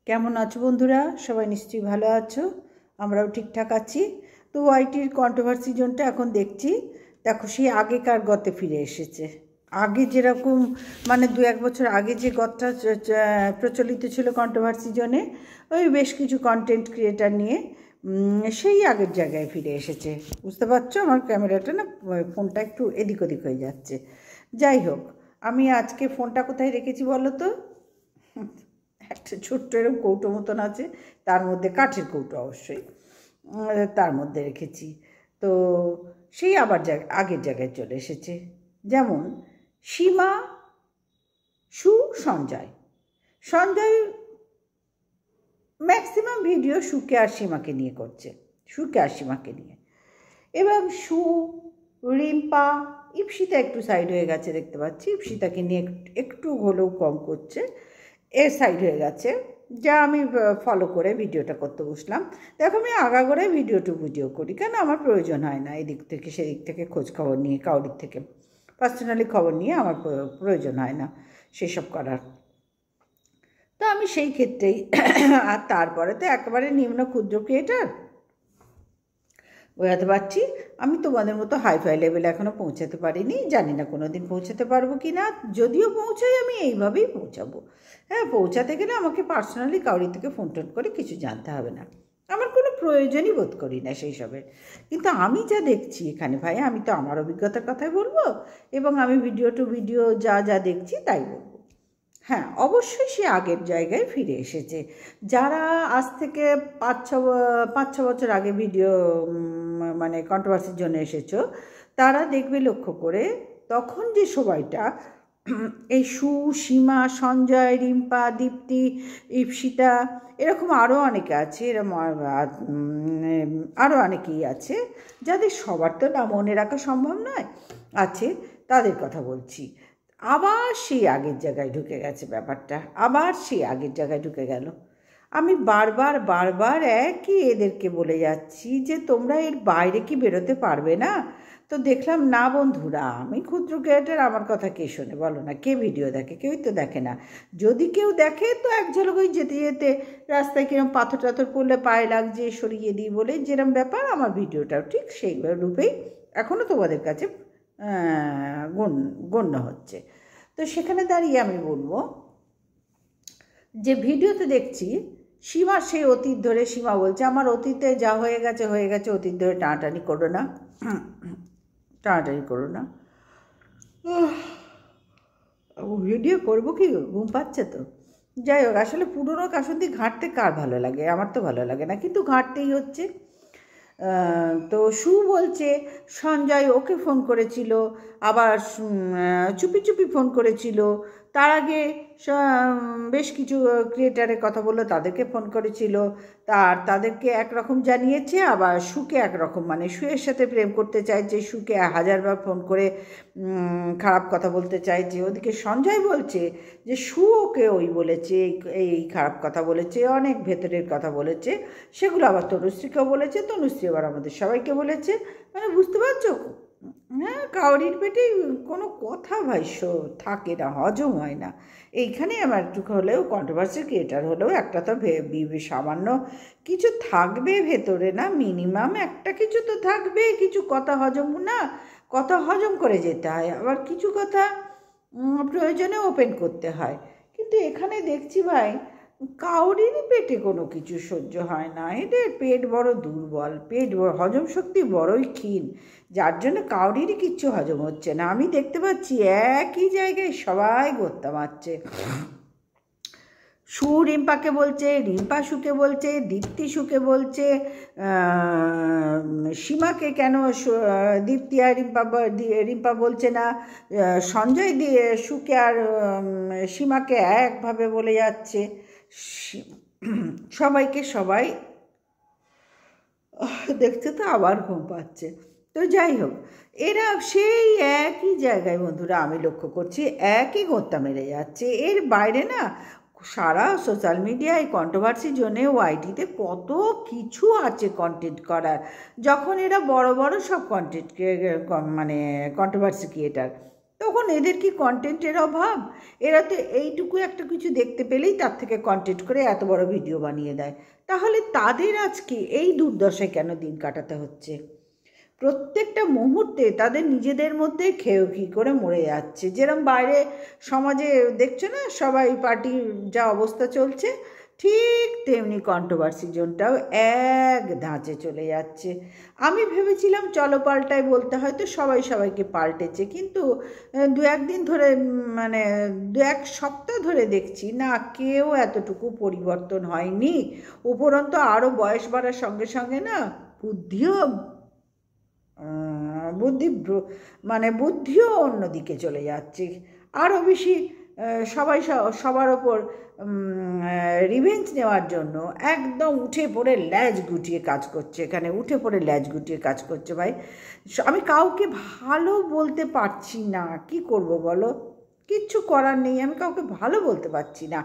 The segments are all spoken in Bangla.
কেমন আছো বন্ধুরা? সবাই নিশ্চয়ই ভালো আছো, আমরাও ঠিকঠাক আছি। তো ওয়াইটির কন্ট্রোভার্সি জোনটা এখন দেখছি। দেখো, সেই আগেকার গতে ফিরে এসেছে। আগে যেরকম মানে 2-1 বছর আগে যে গতটা প্রচলিত ছিল কন্ট্রোভার্সি জোনে, ওই বেশ কিছু কন্টেন্ট ক্রিয়েটার নিয়ে সেই আগের জায়গায় ফিরে এসেছে। বুঝতে পারছো? আমার ক্যামেরাটা না, ফোনটা একটু এদিক ওদিক হয়ে যাচ্ছে। যাই হোক, আমি আজকে ফোনটা কোথায় রেখেছি বলো তো? একটা ছোট্ট এরকম কৌটো মতন আছে, তার মধ্যে কাঠের কৌটো অবশ্যই, তার মধ্যে রেখেছি। তো সেই আবার আগের জায়গায় চলে এসেছে। যেমন সীমা, সঞ্জয় সঞ্জয় ম্যাক্সিমাম ভিডিও সুকে আর সীমাকে নিয়ে করছে, সুকে আর সীমাকে নিয়ে। এবং রিম্পা, ইপসিতা একটু সাইড হয়ে গেছে দেখতে পাচ্ছি, ইপসিতাকে নিয়ে একটু হলেও কম করছে, এর সাইড হয়ে গেছে, যা আমি ফলো করে ভিডিওটা করতে বসলাম। দেখো, আমি আগাগোড়ায় ভিডিও করি, কেন আমার প্রয়োজন হয় না এদিক থেকে সেদিক থেকে খোঁজ খবর নিয়ে, কাউরির থেকে পার্সোনালি খবর নিয়ে আমার প্রয়োজন হয় না সেসব করার। তো আমি সেই ক্ষেত্রেই আর তারপরে তো একেবারে নিম্ন ক্ষুদ্র ক্রিয়েটার, বোঝাতে পারছি। আমি তোমাদের মতো হাইফাই লেভেলে এখনও পৌঁছাতে পারিনি, জানি না কোনো দিন পৌঁছাতে পারবো কি না। যদিও পৌঁছাই, আমি এইভাবেই পৌঁছাবো। হ্যাঁ, পৌঁছাতে গেলে আমাকে পার্সোনালি কাউরি থেকে ফোন টোন করে কিছু জানতে হবে না, আমার কোনো প্রয়োজনই বোধ করি না সেই সবের। কিন্তু আমি যা দেখছি এখানে ভাই, আমি তো আমার অভিজ্ঞতার কথাই বলবো, এবং আমি ভিডিও টু ভিডিও যা যা দেখছি তাই বলবো। হ্যাঁ, অবশ্যই সে আগের জায়গায় ফিরে এসেছে। যারা আজ থেকে 5-6 বছর আগে ভিডিও মানে কন্ট্রোভার্সির জন্য এসেছো, তারা দেখবে লক্ষ্য করে, তখন যে সবাইটা এই সীমা, সঞ্জয়, রিম্পা, দীপ্তি, ইপসিতা, এরকম আরও অনেকে আছে, এরকম আরও অনেকেই আছে, যাদের সবার তো নাম মনে রাখা সম্ভব নয়, আছে, তাদের কথা বলছি। আবার সেই আগের জায়গায় ঢুকে গেছে ব্যাপারটা, আবার সেই আগের জায়গায় ঢুকে গেল। আমি বারবার একই এদেরকে বলে যাচ্ছি যে তোমরা এর বাইরে কি বেরোতে পারবে না? তো দেখলাম না বন্ধুরা, আমি ক্ষুদ্র ক্রিয়েটার, আমার কথা কে শোনে বলো না? কে ভিডিও দেখে? কেউই তো দেখে না। যদি কেউ দেখে তো এক ঝলক ওই যেতে যেতে রাস্তায় কিরম পাথর টাথর পড়লে পায়ে লাগছে সরিয়ে দিই বলে, যেরম ব্যাপার, আমার ভিডিওটাও ঠিক সেই রূপেই এখনও তোমাদের কাছে গণ্য হচ্ছে। তো সেখানে দাঁড়িয়ে আমি বলবো যে ভিডিওতে দেখছি সীমার সেই অতীত ধরে, সীমা বলছে আমার অতীতে যা হয়ে গেছে, অতীত ধরে টানাটানি করো না, টানাটানি করো না। ভিডিও করবো কি, ঘুম পাচ্ছে তো। যাই হোক, আসলে পুরনো কাসুন্দি ঘাঁটতে কার ভালো লাগে? আমার তো ভালো লাগে না, কিন্তু ঘাঁটতেই হচ্ছে। তো বলছে সঞ্জয় ওকে ফোন করেছিল, আবার চুপি চুপি ফোন করেছিল, তার আগে বেশ কিছু ক্রিয়েটারের কথা বললো, তাদেরকে ফোন করেছিল, তাদেরকে একরকম জানিয়েছে, আবার সুকে একরকম, মানে সুয়ের সাথে প্রেম করতে চাইছে, সুকে 1000বার ফোন করে খারাপ কথা বলতে চাইছে। ওদিকে সঞ্জয় বলছে যে ওকে ওই বলেছে, এই খারাপ কথা বলেছে, অনেক ভেতরের কথা বলেছে, সেগুলো আবার তনুশ্রীকেও বলেছে, তনুশ্রী আবার আমাদের সবাইকে বলেছে। মানে বুঝতে পারছো? হ্যাঁ, কাউরির পেটে কোনো কথা ভাষ্য থাকে না, হজম হয় না। এইখানে আমার একটু হলেও কন্ট্রোভার্সি ক্রিয়েটার হলেও একটা তো সামান্য কিছু থাকবে ভেতরে, না মিনিমাম একটা কিছু তো থাকবে, কিছু কথা হজম না, কথা হজম করে যেতে হয়, আবার কিছু কথা প্রয়োজনে ওপেন করতে হয়। কিন্তু এখানে দেখছি ভাই, কাউরিরই পেটে কোনো কিছু সহ্য হয় না, এদের পেট বড় দুর্বল, পেট বড়, হজম শক্তি বড়ই ক্ষীণ, যার জন্য কাউরিরই কিচ্ছু হজম হচ্ছে না। আমি দেখতে পাচ্ছি একই জায়গায় সবাই গোত্তা মারছে। রিম্পাকে বলছে, রিম্পা সুকে বলছে, দীপ্তি সুকে বলছে, সীমাকে কেন দীপ্তি আর রিম্পা বলছে না, সঞ্জয় সুকে আর সীমাকে একভাবে বলে যাচ্ছে, সবাইকে সবাই দেখতে তো আবার ঘুম পাচ্ছে। তো যাই হোক, এরা সেই একই জায়গায় বন্ধুরা আমি লক্ষ্য করছি, একই গোত্তা মেরে যাচ্ছে। এর বাইরে না, সারা সোশ্যাল মিডিয়ায় কন্ট্রোভার্সির জন্যে ওয়াইটিতে কত কিছু আছে কন্টেন্ট করার। যখন এরা বড় বড় সব কন্টেন্ট মানে কন্ট্রোভার্সি ক্রিয়েটার, তখন এদের কি কন্টেন্টের অভাব? এরা তো এইটুকু একটা কিছু দেখতে পেলেই তার থেকে কন্টেন্ট করে এত বড় ভিডিও বানিয়ে দেয়। তাহলে তাদের আজকে এই দুর্দশায় কেন দিন কাটাতে হচ্ছে? প্রত্যেকটা মুহূর্তে তাদের নিজেদের মধ্যে খেয়ে করে মরে যাচ্ছে। যেরকম বাইরে সমাজে দেখছো না, সবাই পার্টির যা অবস্থা চলছে, ঠিক তেমনি কন্ট্রোভার্সি জোনটাও এক ধাঁচে চলে যাচ্ছে। আমি ভেবেছিলাম চলো পাল্টায় বলতে হয়তো সবাই সবাইকে পাল্টেছে, কিন্তু দু একদিন ধরে মানে দু এক সপ্তাহ ধরে দেখছি না, কেউ এতটুকু পরিবর্তন হয়নি। উপরন্তু আরও বয়স বাড়ার সঙ্গে সঙ্গে না বুদ্ধিও বুদ্ধিও অন্যদিকে চলে যাচ্ছে। আরও বেশি সবাই সবার ওপর রিভেঞ্জ নেওয়ার জন্য একদম উঠে পড়ে ল্যাজ গুটিয়ে কাজ করছে। এখানে উঠে পড়ে ল্যাজ গুটিয়ে কাজ করছে। ভাই আমি কাউকে ভালো বলতে পারছি না, কি করব বলো? কিচ্ছু করার নেই, আমি কাউকে ভালো বলতে পারছি না।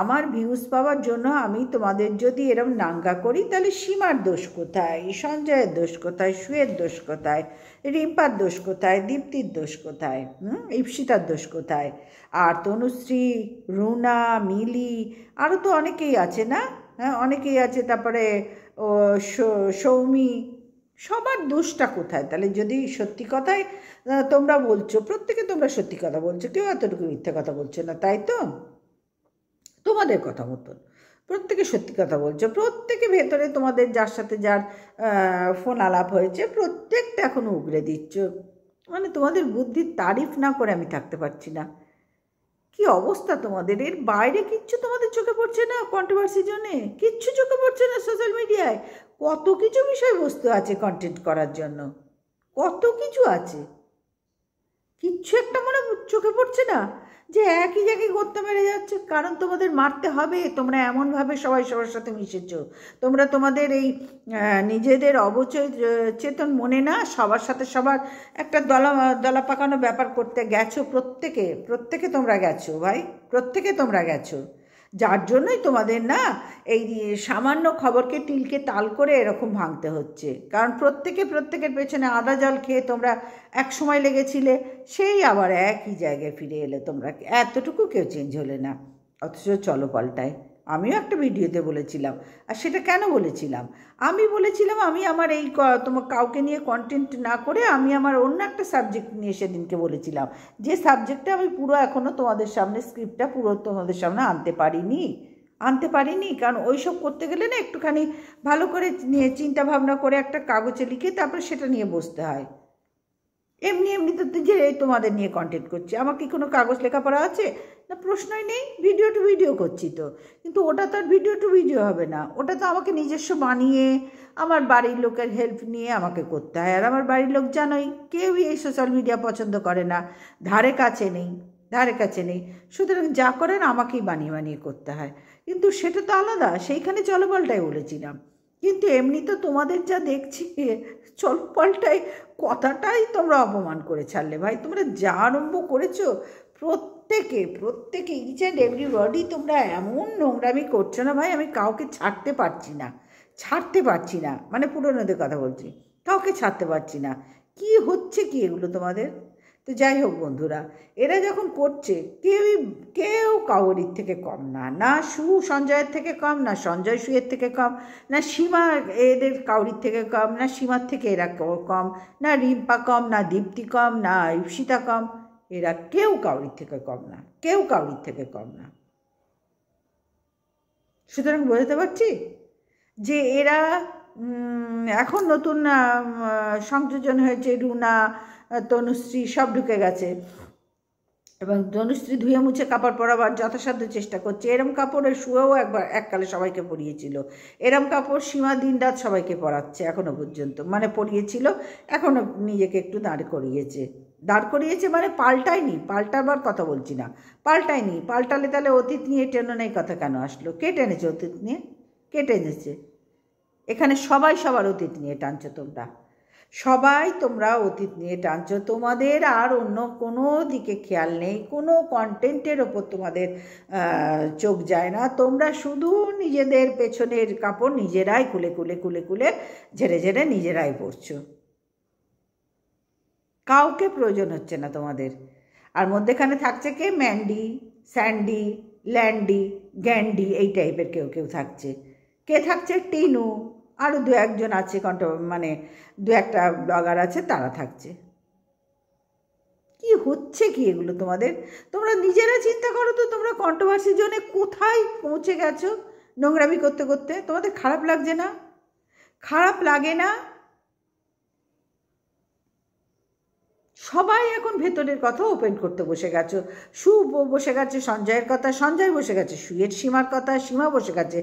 আমার ভিউজ পাওয়ার জন্য আমি তোমাদের যদি এরম নাঙ্গা করি, তাহলে সীমার দোষ কোথায়, সঞ্জয়ের দোষ কোথায়, সুয়ের দোষ কোথায়, রিম্পার দোষ কোথায়, দীপ্তির দোষ কোথায়, ঈপ্সিতার দোষ কোথায়? আর তনুশ্রী, রুনা, মিলি, আরও তো অনেকেই আছে না? হ্যাঁ, অনেকেই আছে। তারপরে ও সৌমি, সবার দোষটা কোথায়? তাহলে যদি সত্যি কথাই তোমরা বলছো, প্রত্যেকে তোমরা সত্যি কথা বলছো, কেউ এতটুকু মিথ্যে কথা বলছো না, তাই তো? তোমাদের কথা মতন প্রত্যেকে সত্যি কথা বলছো, প্রত্যেকে ভেতরে তোমাদের যার সাথে যার ফোন আলাপ হয়েছে প্রত্যেকটা এখনো উগড়ে দিচ্ছ। মানে তোমাদের বুদ্ধির তারিফ না করে আমি থাকতে পারছি না। কি অবস্থা তোমাদের? এর বাইরে কিচ্ছু তোমাদের চোখে পড়ছে না? কন্ট্রোভার্সির জন্যে কিচ্ছু চোখে পড়ছে না? সোশ্যাল মিডিয়ায় কত কিছু বিষয়বস্তু আছে কন্টেন্ট করার জন্য, কত কিছু আছে, কিচ্ছু একটা মনে চোখে পড়ছে না? যে একই জায়গায় গর্তে মেরে যাচ্ছে, কারণ তোমাদের মারতে হবে। তোমরা এমনভাবে সবাই সবার সাথে মিশেছ, তোমরা তোমাদের এই নিজেদের চেতন মনে না, সবার সাথে সবার একটা দলা পাকানো ব্যাপার করতে গেছো। প্রত্যেকে তোমরা গেছো ভাই, প্রত্যেকে তোমরা গেছো। যার জন্যই তোমাদের না এই সামান্য খবরকে তিলকে তাল করে এরকম ভাঙতে হচ্ছে। কারণ প্রত্যেকের পেছনে আদা জল খেয়ে তোমরা এক সময় লেগেছিলে, সেই আবার একই জায়গায় ফিরে এলে। তোমরা এতটুকু কেউ চেঞ্জ হলে না, অথচ চলো পাল্টায়। আমিও একটা ভিডিওতে বলেছিলাম, আর সেটা কেন বলেছিলাম? আমি বলেছিলাম আমি আমার এই তোমার কাউকে নিয়ে কন্টেন্ট না করে আমি আমার অন্য একটা সাবজেক্ট নিয়ে সেদিনকে বলেছিলাম, যে সাবজেক্টটা আমি পুরো এখনও তোমাদের সামনে স্ক্রিপ্টটা পুরো তোমাদের সামনে আনতে পারিনি। কারণ ওইসব করতে গেলে না একটুখানি ভালো করে নিয়ে চিন্তা ভাবনা করে একটা কাগজে লিখে তারপরে সেটা নিয়ে বসতে হয়। এমনি তো যে তোমাদের নিয়ে কন্টেন্ট করছি, আমার কি কোনো কাগজ লেখাপড়া আছে? না, প্রশ্নই নেই। ভিডিও টু ভিডিও করছি তো, কিন্তু ওটা তো আর ভিডিও টু ভিডিও হবে না। ওটা তো আমাকে নিজস্ব বানিয়ে আমার বাড়ির লোকের হেল্প নিয়ে আমাকে করতে হয়। আর আমার বাড়ির লোক জানোই, কেউই এই সোশ্যাল মিডিয়া পছন্দ করে না, ধারে কাছে নেই। সুতরাং যা করেন আমাকেই বানিয়ে করতে হয়। কিন্তু সেটা তো আলাদা, সেইখানে চলো পাল্টাই বলেছিলাম। কিন্তু এমনি তো তোমাদের যা দেখছি, চলো পাল্টাই কথাটাই তোমরা অপমান করে ছাড়লে ভাই। তোমরা যা আরম্ভ করেছো, প্রত্যেকে ইচ অ্যান্ড এভরিবডি তোমরা এমন নোংরামি করছো না ভাই, আমি কাউকে ছাড়তে পারছি না। মানে পুরোনোদের কথা বলছি, কাউকে ছাড়তে পারছি না। কি হচ্ছে কি এগুলো তোমাদের? তো যাই হোক বন্ধুরা, এরা যখন করছে, কেউ কাউরির থেকে কম না, না সঞ্জয়ের থেকে কম, না সঞ্জয় সুয়ের থেকে কম, না সীমা এদের কাউরির থেকে কম, না সীমার থেকে এরা কম, না রিম্পা কম, না দীপ্তি কম, না ঈপ্সিতা কম। এরা কেউ কাউরির থেকে কম না। সুতরাং বোঝাতে পারছি যে এরা এখন নতুন সংযোজন হয়েছে, রুনা, তনুশ্রী সব ঢুকে গেছে, এবং তনুশ্রী ধুয়ে মুছে কাপড় পরাবার যথাসাধ্য চেষ্টা করছে। এরম কাপড়ের শুয়েও এককালে সবাইকে পরিয়েছিল, এরম কাপড় সীমা দিন রাত সবাইকে পরাচ্ছে এখনো পর্যন্ত। মানে পরিয়েছিল, এখনও নিজেকে একটু দাঁড় করিয়েছে মানে পাল্টাবার কথা বলছি না, পাল্টালে তাহলে অতীত নিয়ে টেনো নেই কথা কেন আসলো? কে টেনেছে অতীত নিয়ে? কে টেনেছে? এখানে সবাই সবার অতীত নিয়ে টানছো তোমরা অতীত নিয়ে টানছো। তোমাদের আর অন্য কোনো দিকে খেয়াল নেই, কোনো কন্টেন্টের ওপর তোমাদের চোখ যায় না। তোমরা শুধু নিজেদের পেছনের কাপড় নিজেরাই খুলে ঝেড়ে নিজেরাই পরছো। কাউকে প্রয়োজন হচ্ছে না তোমাদের। আর মধ্যেখানে থাকছে কে? ম্যান্ডি, স্যান্ডি, ল্যান্ডি, গ্যান্ডি, এই টাইপের কেউ কেউ থাকছে। কে থাকছে? টিনু, আরও দু একজন আছে, মানে দু একটা ব্লগার আছে, তারা থাকছে। কি হচ্ছে কি এগুলো তোমাদের? তোমরা নিজেরা চিন্তা করো তো, তোমরা কন্ট্রোভার্সি জোনে কোথায় পৌঁছে গেছো নোংরামি করতে করতে। তোমাদের খারাপ লাগছে না? খারাপ লাগে না? সবাই এখন ভেতরের কথা ওপেন করতে বসে গেছো। সু বসে গেছে সঞ্জয়ের কথা, সঞ্জয় বসে গেছে সুয়ের সীমার কথা, সীমা বসে গেছে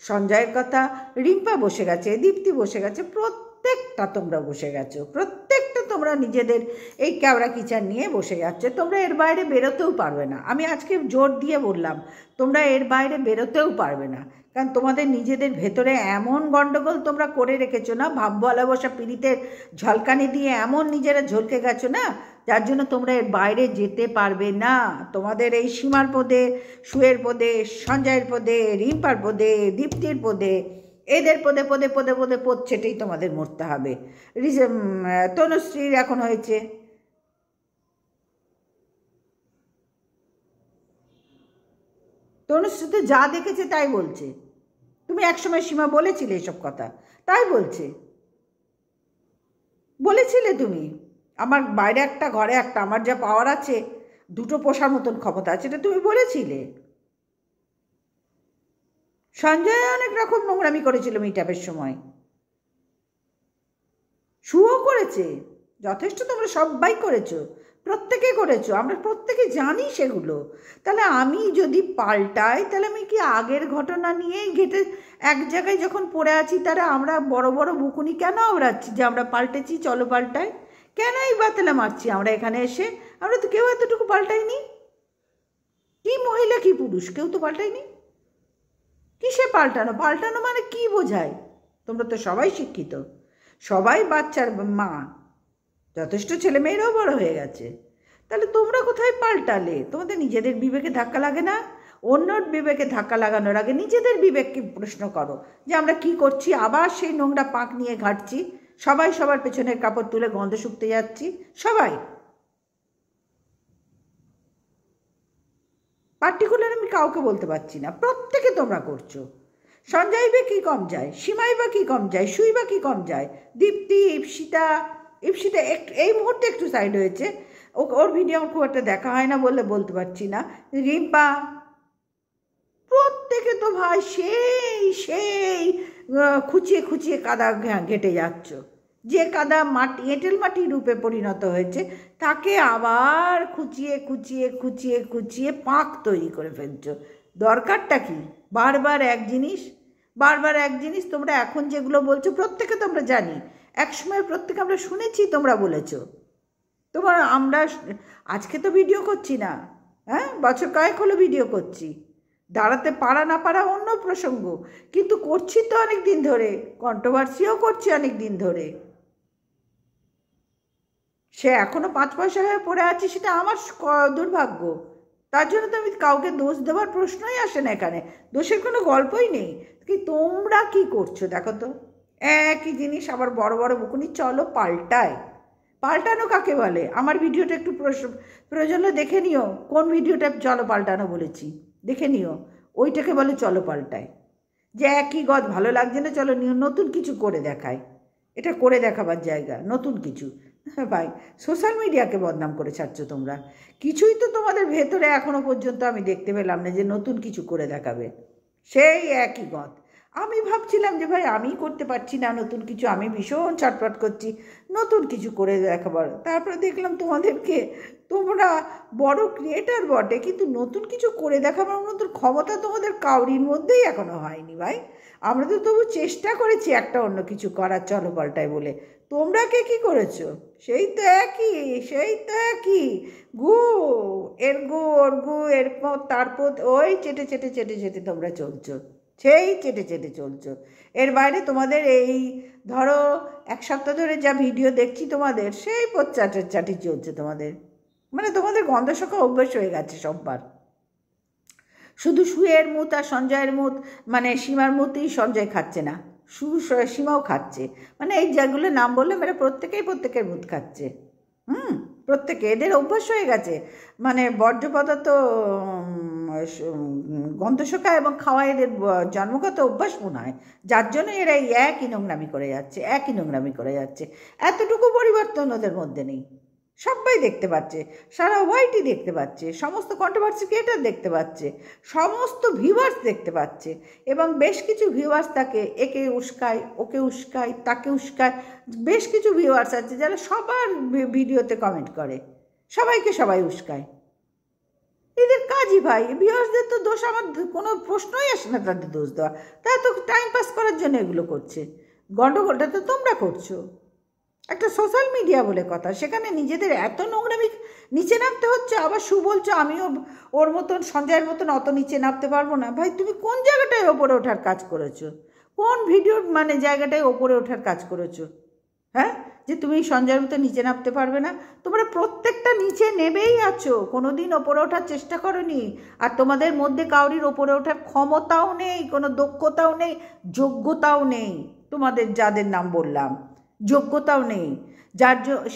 সঞ্জয়ের কথা, রিম্পা বসে গেছে, দীপ্তি বসে গেছে, প্রত্যেকটা তোমরা বসে গেছো, প্রত্যেকটা তোমরা নিজেদের এই ক্যাওড়া কিচার নিয়ে বসে যাচ্ছে। তোমরা এর বাইরে বেরোতেও পারবে না। আমি আজকে জোর দিয়ে বললাম তোমরা এর বাইরে বেরোতেও পারবে না, কারণ তোমাদের নিজেদের ভেতরে এমন গণ্ডগোল তোমরা করে রেখেছো না, ভাব বলা বসা পীড়িতের ঝলকানি দিয়ে এমন নিজেরা ঝলকে গেছো না, যার জন্য তোমরা এর বাইরে যেতে পারবে না। তোমাদের এই সীমার পদে, সুয়ের পদে, সঞ্জয়ের পদে, রিম্পার পদে, দীপ্তির পদে, এদের পদে পদে পদে পদে পদ ছেটেই তোমাদের মরতে হবে। তনুশ্রীর এখন হয়েছে, তনুশ্রী তো যা দেখেছে তাই বলছে। তুমি একসময় সীমা বলেছিলে এসব কথা, তাই বলছে। বলেছিলে তুমি আমার বাইরে একটা ঘরে একটা, আমার যা পাওয়ার আছে, দুটো পোষার মতন ক্ষমতা আছে, এটা তুমি বলেছিলে। সঞ্জয় অনেক রকম নোংরামি করেছিল মিটআপের সময়, শুও করেছে, যথেষ্ট তোমরা সবাই করেছো, প্রত্যেকে করেছো, আমরা প্রত্যেকে জানি সেগুলো। তাহলে আমি যদি পাল্টাই, তাহলে আমি কি আগের ঘটনা নিয়েই ঘেটে এক জায়গায় যখন পড়ে আছি, তারা আমরা বড় বড় বুকুনি কেন আওড়াচ্ছি যে আমরা পাল্টেছি, চলো পাল্টাই? কেন এই বাতলা মারছি আমরা এখানে এসে? আমরা তো কেউ এতটুকু পাল্টাইনি। কি মহিলা কি পুরুষ, কেউ তো পাল্টাইনি। কিসে পাল্টানো? পাল্টানো মানে কি বোঝায়? তোমরা তো সবাই শিক্ষিত, সবাই বাচ্চার মা, যথেষ্ট ছেলে মেয়েরাও বড় হয়ে গেছে, তাহলে তোমরা কোথায় পাল্টালে? তোমাদের নিজেদের বিবেকে ধাক্কা লাগে না? অন্যর বিবেকে ধাক্কা লাগানোর আগে নিজেদের বিবেককে প্রশ্ন করো যে আমরা কি করছি। আবার সেই নোংরা পাক নিয়ে ঘাটছি, সবাই সবার পেছনের কাপড় তুলে গন্ধ শুকতে যাচ্ছি, সবাই। পার্টিকুলার আমি কাউকে বলতে পারছি না, প্রত্যেকে তোমরা করছো। সঞ্জয় বা কী কম যায়, সীমাই বা কী কম যায়, সুই বা কী কম যায়, দীপ্তি, ইপসিতা একটু এই মুহূর্তে একটু সাইড হয়েছে, ওর ভিডিও আমার খুব একটা দেখা হয় না বললে বলতে পারছি না, রিম্পা, প্রত্যেকে তো ভাই সেই সেই খুঁচিয়ে খুঁচিয়ে কাদা ঘেঁটে যাচ্ছ। যে কাদা মাটি, এঁটেল মাটি রূপে পরিণত হয়েছে, তাকে আবার খুঁচিয়ে খুঁচিয়ে খুঁচিয়ে খুঁচিয়ে পাক তৈরি করে ফেলছো। দরকারটা কি? বারবার এক জিনিস, বারবার এক জিনিস। তোমরা এখন যেগুলো বলছো প্রত্যেকে তোমরা জানি, একসময় প্রত্যেকে আমরা শুনেছি তোমরা বলেছো। তোমার আমরা আজকে তো ভিডিও করছি না, হ্যাঁ, বছর কয়েক হলো ভিডিও করছি। দাঁড়াতে পারা না পারা অন্য প্রসঙ্গ, কিন্তু করছি তো অনেক দিন ধরে, কন্ট্রোভার্সিও করছি অনেক দিন ধরে। সে এখনো 5 পয়সা হয়ে পড়ে আছে, সেটা আমার দুর্ভাগ্য। তার জন্য তো আমি কাউকে দোষ দেওয়ার প্রশ্নই আসে না এখানে, দোষের কোনো গল্পই নেই। কি তোমরা কি করছো দেখো তো, একই জিনিস আবার বড় বড় বকুনি, চলো পাল্টায়। পাল্টানো কাকে বলে? আমার ভিডিওটা একটু প্রয়োজন দেখে নিও, কোন ভিডিওটা চলো পাল্টানো বলেছি, দেখে নিও। ওইটাকে বলে চলো পাল্টায়। যে একই গদ ভালো লাগছে না, চলো নিও নতুন কিছু করে দেখায়। এটা করে দেখাবার জায়গা, নতুন কিছু। হ্যাঁ ভাই, সোশ্যাল মিডিয়াকে বদনাম করে ছাড়ছো তোমরা। কিছুই তো তোমাদের ভেতরে এখনো পর্যন্ত আমি দেখতে পেলাম না যে নতুন কিছু করে দেখাবে, সেই একই গদ। আমি ভাবছিলাম যে ভাই আমি করতে পারছি না নতুন কিছু, আমি ভীষণ ছটফট করছি নতুন কিছু করে দেখাবার। তারপরে দেখলাম তোমাদেরকে, তোমরা বড় ক্রিয়েটার বটে, কিন্তু নতুন কিছু করে দেখাবার মতন ক্ষমতা তোমাদের কাউরির মধ্যেই এখনো হয়নি ভাই। আমরা তো তবু চেষ্টা করেছি একটা অন্য কিছু করার, চলো পাল্টায় বলে। তোমরা কে কী করেছো? সেই তো একই, সেই তো একই গু, এর গু ওর গু, এরপর তারপর ওই চেটে চেটে চেটে চেটে তোমরা চলছো, সেই চেটে চেটে চলছো। এর বাইরে তোমাদের এই ধরো 1 সপ্তাহ ধরে যা ভিডিও দেখছি তোমাদের, সেই চাটের চাটি চলছে তোমাদের। মানে তোমাদের গন্ধ শোকা অভ্যেস হয়ে গেছে সববার। শুধু সুয়ের মুত আর সঞ্জয়ের মুত, মানে সীমার মুতই সঞ্জয় খাচ্ছে না, সীমাও খাচ্ছে। মানে এই যেগুলো নাম বললে মেরে প্রত্যেকেই প্রত্যেকের মুত খাচ্ছে। প্রত্যেকে, এদের অভ্যাস হয়ে গেছে, মানে বর্জ্য পদার্থ গন্ধ শোকা এবং খাওয়া এদের জন্মগত অভ্যাস মনে হয়, যার জন্য এরা এই একই নোংরামি করে যাচ্ছে, একই নোংরামি করে যাচ্ছে। এতটুকু পরিবর্তন ওদের মধ্যে নেই। সবাই দেখতে পাচ্ছে, সারা ওয়াইটি দেখতে পাচ্ছে, সমস্ত কন্ট্রোভার্সি ক্রিয়েটার দেখতে পাচ্ছে, সমস্ত ভিউয়ার্স দেখতে পাচ্ছে, এবং বেশ কিছু ভিউয়ার্স তাকে একে উস্কায়, ওকে উস্কায়, তাকে উস্কায়। বেশ কিছু ভিউয়ার্স আছে যারা সবার ভিডিওতে কমেন্ট করে, সবাইকে সবাই উস্কায়। এদের কাজই ভাই, ভিউয়ার্সদের তো দোষ, আমার কোনো প্রশ্নই আসে না তাদের দোষ দেওয়া। তারা তো টাইম পাস করার জন্য এগুলো করছে। গন্ডগোলটা তো তোমরা করছো। একটা সোশ্যাল মিডিয়া বলে কথা, সেখানে নিজেদের এত নোংরামি নিচে নামতে হচ্ছে। আবার বলছো আমিও ওর মতন, সঞ্জয়ের মতন অত নিচে নামতে পারবো না। ভাই তুমি কোন জায়গাটায় ওপরে ওঠার কাজ করেছো? কোন ভিডিওর মানে জায়গাটায় ওপরে ওঠার কাজ করেছো? হ্যাঁ, যে তুমি সঞ্জয়ের মতো নিচে নামতে পারবে না? তোমরা প্রত্যেকটা নিচে নেবেই আছো, কোনো দিন ওপরে ওঠার চেষ্টা করোনি। আর তোমাদের মধ্যে কাউরির ওপরে ওঠার ক্ষমতাও নেই, কোনো দক্ষতাও নেই, যোগ্যতাও নেই। তোমাদের যাদের নাম বললাম, যোগ্যতাও নেই।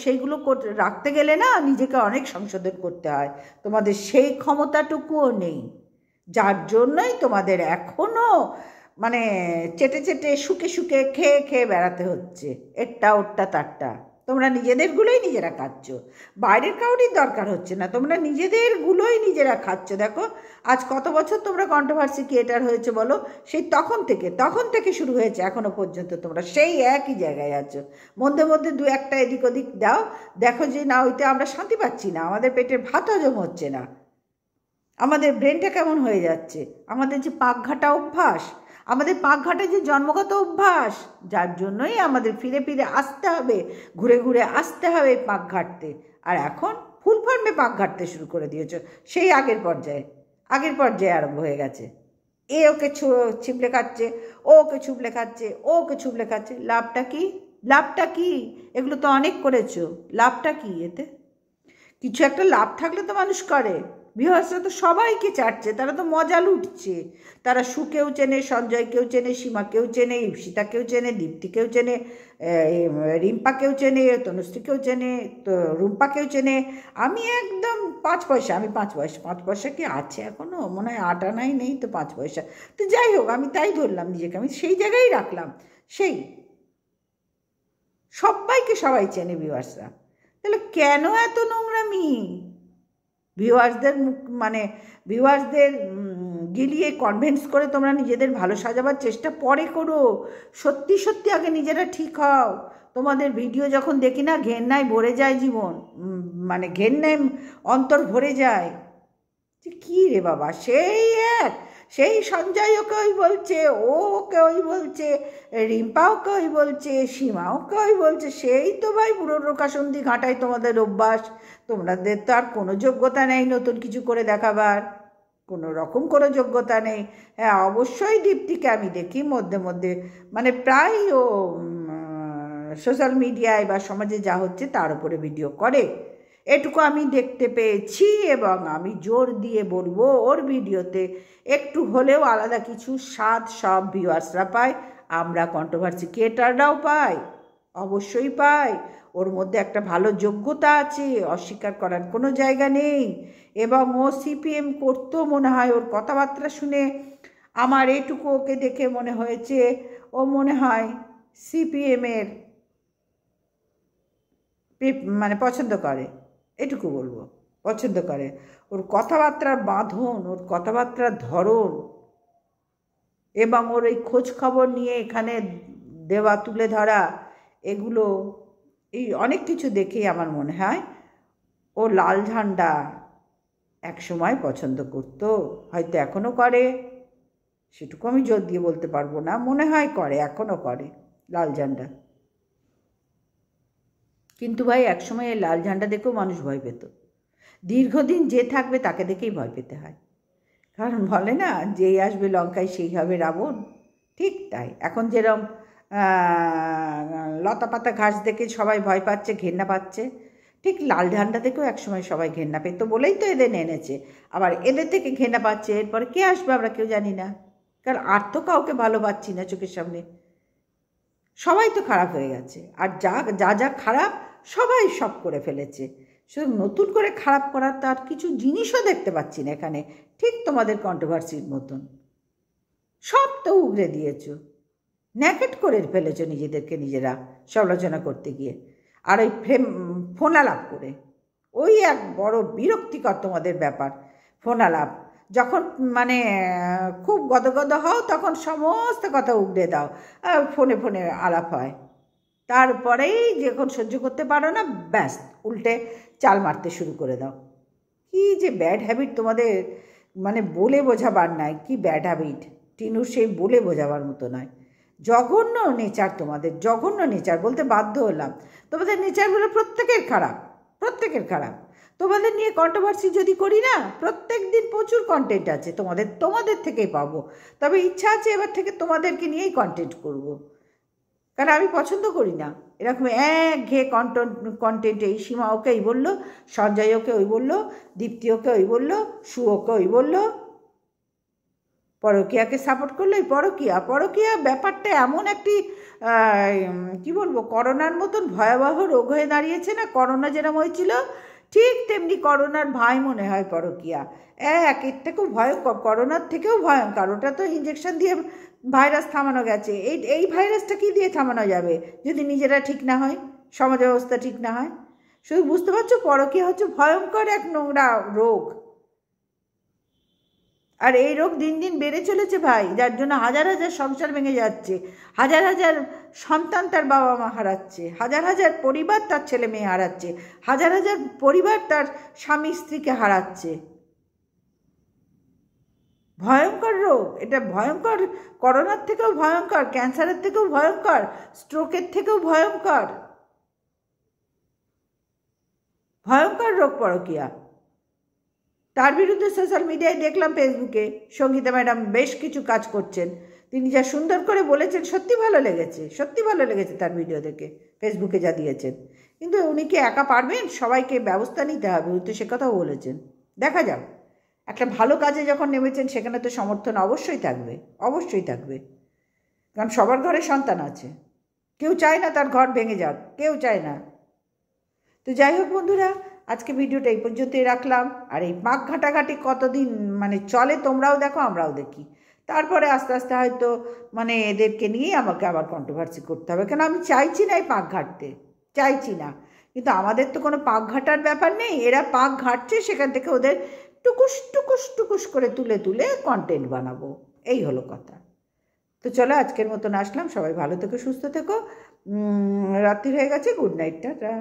সেইগুলো রাখতে গেলে না নিজেকে অনেক সংশোধন করতে হয়, তোমাদের সেই ক্ষমতাটুকুও নেই। যার জন্যই তোমাদের এখনও মানে চেটে চেটে, শুকে শুকে, খেয়ে খেয়ে বেড়াতে হচ্ছে, এরটা ওরটা তারটা। তোমরা নিজেদেরগুলোই নিজেরা খাচ্ছ, বাইরের কাউরির দরকার হচ্ছে না, তোমরা নিজেদেরগুলোই নিজেরা খাচ্ছ। দেখো আজ কত বছর তোমরা কন্ট্রোভার্সি ক্রিয়েটার হয়েছে বলো? সেই তখন থেকে শুরু হয়েছে এখনো পর্যন্ত তোমরা সেই একই জায়গায় আছো। মধ্যে মধ্যে দু একটা এদিক ওদিক দাও, দেখো যে না ওইতে আমরা শান্তি পাচ্ছি না, আমাদের পেটের ভাত হজম হচ্ছে না, আমাদের ব্রেনটা কেমন হয়ে যাচ্ছে, আমাদের যে পাক ঘাটা অভ্যাস, আমাদের পাক ঘাটে যে জন্মগত অভ্যাস, যার জন্যই আমাদের ফিরে ফিরে আসতে হবে, ঘুরে ঘুরে আসতে হবে পাক ঘাটতে। আর এখন ফুল ফর্মে পাক ঘাটতে শুরু করে দিয়েছ, সেই আগের পর্যায়ে আরম্ভ হয়ে গেছে। এ ওকে ছিপলে খাচ্ছে, ও ওকে ছুপলে খাচ্ছে, ও ওকে ছুপলে খাচ্ছে। লাভটা কি? এগুলো তো অনেক করেছো, লাভটা কি এতে? কিছু একটা লাভ থাকলে তো মানুষ করে। ভিউয়ার্সরা তো সবাইকে চাটছে, তারা তো মজা লুটছে। তারা সুকেও চেনে, সঞ্জয়কেও চেনে, সীমাকেও চেনে, ঈপ্সিতাকেও চেনে, দীপ্তিকেও চেনে, রিম্পাকেও চেনে, তনুশ্রীকেও চেনে, তো রুম্পাকেও চেনে। আমি একদম 5 পয়সা, আমি 5 পয়সা কি আছে এখনও? মনে হয় 8 আনাই নেই তো 5 পয়সা। তো যাই হোক, আমি তাই ধরলাম নিজেকে, আমি সেই জায়গায় রাখলাম। সেই সবাইকে সবাই চেনে ভিউয়ার্সরা। তাহলে কেন এত নোংরামি? ভিউয়ার্সদের গিলিয়ে কনভিন্স করে তোমরা নিজেদের ভালো সাজাবার চেষ্টা পরে করো। সত্যি সত্যি আগে নিজেরা ঠিক হও। তোমাদের ভিডিও যখন দেখি না, ঘেন্নায় ভরে যায় জীবন, মানে ঘেন্নায় অন্তর ভরে যায়। কি রে বাবা, সেই সঞ্জয় ওকে ওই বলছে, ও ওকে ওই বলছে, রিম্পা ওকে ওই বলছে, সীমা ওকে ওই বলছে। সেই তো ভাই বুড়ো রোকাসন্ধি ঘাটায় তোমাদের অভ্যাস। তোমাদের তো আর কোনো যোগ্যতা নেই নতুন কিছু করে দেখাবার, কোনো রকম কোনো যোগ্যতা নেই। হ্যাঁ, অবশ্যই দীপ্তিকে আমি দেখি মধ্যে মধ্যে, মানে প্রায় ও সোশ্যাল মিডিয়ায় বা সমাজে যা হচ্ছে তার উপরে ভিডিও করে, এটুকু আমি দেখতে পেয়েছি। এবং আমি জোর দিয়ে বলবো, ওর ভিডিওতে একটু হলেও আলাদা কিছু স্বাদ সব ভিউয়ার্সরা পায়, আমরা কন্ট্রোভার্সি ক্রিয়েটাররাও পাই, অবশ্যই পাই। ওর মধ্যে একটা ভালো যোগ্যতা আছে, অস্বীকার করার কোনো জায়গা নেই। এবং ও সিপিএম করতো মনে হয়, ওর কথাবার্তা শুনে আমার এটুকু ওকে দেখে মনে হয়েছে ও মনে হয় সিপিএমের মানে পছন্দ করে, এটুকু বলবো, পছন্দ করে। ওর কথাবার্তার বাঁধন, ওর কথাবার্তার ধরন, এবং ওর এই খোঁজ খবর নিয়ে এখানে দেওয়া, তুলে ধরা, এগুলো এই অনেক কিছু দেখেই আমার মনে হয় ও লাল ঝান্ডা একসময় পছন্দ করতো, হয়তো এখনও করে, সেটুকু আমি জোর দিয়ে বলতে পারবো না, মনে হয় করে, এখনও করে লাল ঝান্ডা। কিন্তু ভাই একসময় এই লাল ঝান্ডা দেখেও মানুষ ভয় পেত। দীর্ঘদিন যে থাকবে তাকে দেখেই ভয় পেতে হয়, কারণ বলে না, যেই আসবে লঙ্কায় সেই হবে রাবণ। ঠিক তাই, এখন যেরকম লতা পাতা ঘাস দেখে সবাই ভয় পাচ্ছে, ঘেন্না পাচ্ছে, ঠিক লাল ঝান্ডা দেখেও একসময় সবাই ঘেন্না পেত বলেই তো এদের এনেছে। আবার এদের থেকে ঘেন্না পাচ্ছে, এরপরে কে আসবে আমরা কেউ জানি না, কারণ আর তো কাউকে ভালো পাচ্ছি না চোখের সামনে, সবাই তো খারাপ হয়ে গেছে। আর যা খারাপ সবাই সব করে ফেলেছে, শুধু নতুন করে খারাপ করার তার কিছু জিনিসও দেখতে পাচ্ছি না এখানে, ঠিক তোমাদের কন্ট্রোভার্সির মতন। সব তো উগড়ে দিয়েছ, ন্যাকেট করে ফেলেছ নিজেদেরকে নিজেরা সমালোচনা করতে গিয়ে, আর ওই ফোন আলাপ করে। ওই এক বড় বিরক্তিকর তোমাদের ব্যাপার, ফোন আলাপ। যখন মানে খুব গদগদ হও তখন সমস্ত কথা উগড়ে দাও, ফোনে ফোনে আলাপ হয়। তারপরেই যখন সহ্য করতে পারো না, ব্যাস উল্টে চাল মারতে শুরু করে দাও। কি যে ব্যাড হ্যাবিট তোমাদের, মানে বলে বোঝাবার নাই কি ব্যাড হ্যাবিট। টিনুর সেই বলে বোঝাবার মতো নয়। জঘন্য নেচার তোমাদের, জঘন্য নেচার বলতে বাধ্য হলাম। তোমাদের নেচারগুলো প্রত্যেকের খারাপ, প্রত্যেকের খারাপ। তোমাদের নিয়ে কন্ট্রোভার্সি যদি করি না, প্রত্যেক দিন প্রচুর কন্টেন্ট আছে তোমাদের থেকেই পাবো। তবে ইচ্ছা আছে এবার থেকে তোমাদেরকে নিয়েই কন্টেন্ট করব, কারণ আমি পছন্দ করি না এরকম একঘেয়ে কন্টেন্ট। এই সীমা ওকে ওই বললো, সঞ্জয় ওকে ওই বললো, দীপ্তি ওকে ওই বললো, সু ওকে ওই বললো, পরকীয়াকে সাপোর্ট করলো। এই পরকীয়া ব্যাপারটা এমন একটি কি বলবো, করোনার মতন ভয়াবহ রোগ হয়ে দাঁড়িয়েছে না। করোনা যেরকম হয়েছিল ঠিক তেমনি করোনার ভাই মনে হয় পরকীয়া। এর থেকেও ভয়ঙ্কর, করোনার থেকেও ভয়ঙ্কর। ওটা তো ইঞ্জেকশন দিয়ে ভাইরাস থামানো গেছে, এই ভাইরাসটা কি দিয়ে থামানো যাবে যদি নিজেরা ঠিক না হয়, সমাজ ব্যবস্থা ঠিক না হয়। শুধু বুঝতে পারছো, পরকীয়া হচ্ছে ভয়ঙ্কর এক নোংরা রোগ। আর এই রোগ দিন দিন বেড়ে চলেছে ভাই, যার জন্য হাজার হাজার সংসার ভেঙে যাচ্ছে, হাজার হাজার সন্তান তার বাবা মা হারাচ্ছে, হাজার হাজার পরিবার তার ছেলে মেয়ে হারাচ্ছে, হাজার হাজার পরিবার তার স্বামী স্ত্রীকে হারাচ্ছে। ভয়ঙ্কর রোগ এটা, ভয়ঙ্কর। করোনার থেকেও ভয়ঙ্কর, ক্যান্সারের থেকেও ভয়ঙ্কর, স্ট্রোকের থেকেও ভয়ঙ্কর, ভয়ঙ্কর রোগ পরকীয়া। তার বিরুদ্ধে সোশ্যাল মিডিয়ায় দেখলাম, ফেসবুকে সঙ্গীতা ম্যাডাম বেশ কিছু কাজ করছেন। তিনি যা সুন্দর করে বলেছেন, সত্যি ভালো লেগেছে, সত্যি ভালো লেগেছে তার ভিডিও দেখে, ফেসবুকে যা দিয়েছেন। কিন্তু উনি কি একা পারবেন? সবাইকে ব্যবস্থা নিতে হবে, উনি তো সে কথাও বলেছেন। দেখা যাক, একটা ভালো কাজে যখন নেমেছেন সেখানে তো সমর্থন অবশ্যই থাকবে, অবশ্যই থাকবে। কারণ সবার ঘরে সন্তান আছে, কেউ চায় না তার ঘর ভেঙে যাক, কেউ চায় না। তো যাই হোক বন্ধুরা, আজকে ভিডিওটা এই পর্যন্তই রাখলাম। আর এই পাক ঘাটাঘাটি কতদিন মানে চলে তোমরাও দেখো, আমরাও দেখি। তারপরে আস্তে আস্তে হয়তো মানে এদেরকে নিয়েই আমাকে আবার কন্ট্রোভার্সি করতে হবে, কেন আমি চাইছি না এই পাক ঘাটতে, চাইছি না। কিন্তু আমাদের তো কোনো পাক ঘাটার ব্যাপার নেই, এরা পাক ঘাটছে, সেখান থেকে ওদের টুকুস টুকুস টুকুস করে তুলে তুলে কন্টেন্ট বানাবো, এই হলো কথা। তো চলো আজকের মতন আসলাম, সবাই ভালো থেকো, সুস্থ থেকো। রাত্রি হয়ে গেছে, গুড নাইট, টাটা।